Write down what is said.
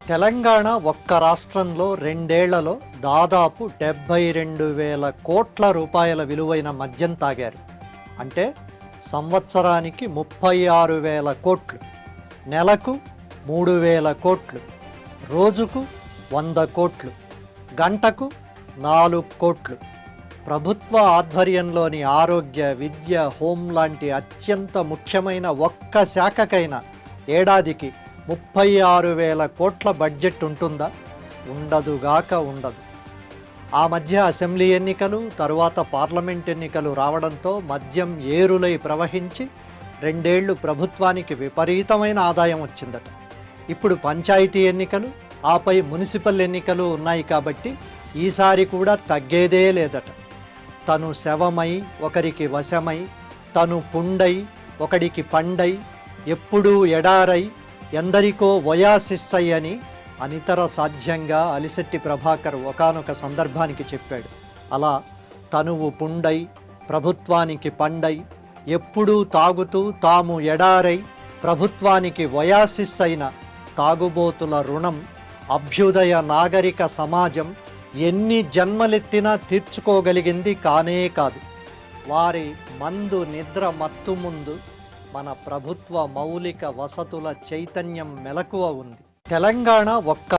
తెలంగాణ ఒక్క రాష్ట్రంలో రెండేళ్లలో దాదాపు 72,000 కోట్ల రూపాయల విలువైన మద్యం తాగారు. అంటే సంవత్సరానికి 36,000 కోట్లు, నెలకు 3,000 కోట్లు, రోజుకు 100 కోట్లు, గంటకు 4 కోట్లు. ప్రభుత్వ ఆధ్వర్యంలోని ఆరోగ్య, విద్య, హోం లాంటి అత్యంత ముఖ్యమైన ఒక్క శాఖకైనా ఏడాదికి 36,000 కోట్ల బడ్జెట్ ఉంటుందా? ఉండదుగాక ఉండదు. ఆ మధ్య అసెంబ్లీ ఎన్నికలు, తరువాత పార్లమెంట్ ఎన్నికలు రావడంతో మద్యం ఏరులై ప్రవహించి 2 ఏళ్లు ప్రభుత్వానికి విపరీతమైన ఆదాయం వచ్చిందట. ఇప్పుడు పంచాయతీ ఎన్నికలు, ఆపై మున్సిపల్ ఎన్నికలు ఉన్నాయి కాబట్టి ఈసారి కూడా తగ్గేదే లేదట. తను శవమై ఒకరికి వశమై, తను పుండై ఒకడికి పండై, ఎప్పుడూ ఎడారై ఎందరికో వయాసిస్సై అని అనితర సాధ్యంగా అలిశెట్టి ప్రభాకర్ ఒకానొక సందర్భానికి చెప్పాడు. అలా తనువు పుండై, ప్రభుత్వానికి పండై, ఎప్పుడూ తాగుతూ తాము ఎడారై ప్రభుత్వానికి వయాసిస్సైన తాగుబోతుల రుణం అభ్యుదయ నాగరిక సమాజం ఎన్ని జన్మలెత్తినా తీర్చుకోగలిగింది కానే కాదు. వారి మందు నిద్ర మత్తు ముందు మన ప్రభుత్వ మౌలిక వసతుల చైతన్యం మెలకువ ఉంది. తెలంగాణ ఒక్క